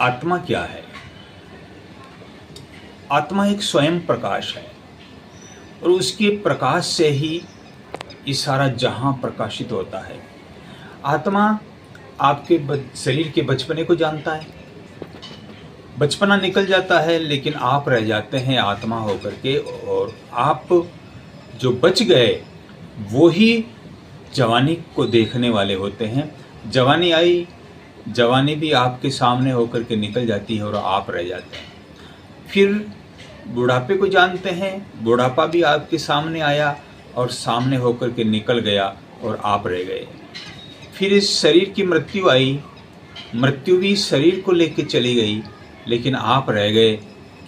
आत्मा क्या है? आत्मा एक स्वयं प्रकाश है और उसके प्रकाश से ही ये सारा जहां प्रकाशित होता है। आत्मा आपके शरीर के बचपने को जानता है। बचपना निकल जाता है लेकिन आप रह जाते हैं आत्मा होकर के, और आप जो बच गए वो ही जवानी को देखने वाले होते हैं। जवानी आई, जवानी भी आपके सामने होकर के निकल जाती है और आप रह जाते हैं। फिर बुढ़ापे को जानते हैं, बुढ़ापा भी आपके सामने आया और सामने होकर के निकल गया और आप रह गए। फिर इस शरीर की मृत्यु आई, मृत्यु भी शरीर को लेके चली गई लेकिन आप रह गए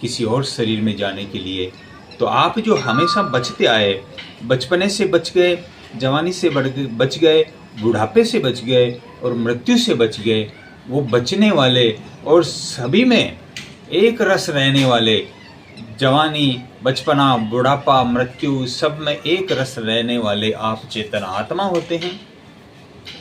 किसी और शरीर में जाने के लिए। तो आप जो हमेशा बचते आए, बचपने से बच गए, जवानी से बच गए, बुढ़ापे से बच गए और मृत्यु से बच गए, वो बचने वाले और सभी में एक रस रहने वाले, जवानी, बचपना, बुढ़ापा, मृत्यु, सब में एक रस रहने वाले आप चेतन आत्मा होते हैं।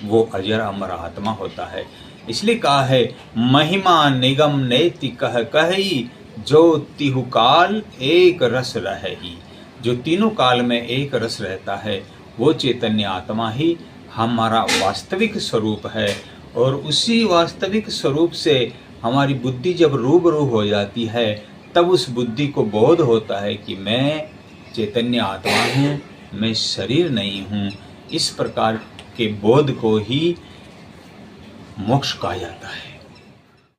वो अजर अमर आत्मा होता है। इसलिए कहा है, महिमा निगम नेति कह कही, जो तिहु काल एक रस रही। जो तीनों काल में एक रस रहता है वो चैतन्य आत्मा ही हमारा वास्तविक स्वरूप है। और उसी वास्तविक स्वरूप से हमारी बुद्धि जब रूबरू हो जाती है तब उस बुद्धि को बोध होता है कि मैं चैतन्य आत्मा हूँ, मैं शरीर नहीं हूँ। इस प्रकार के बोध को ही मोक्ष कहा जाता है।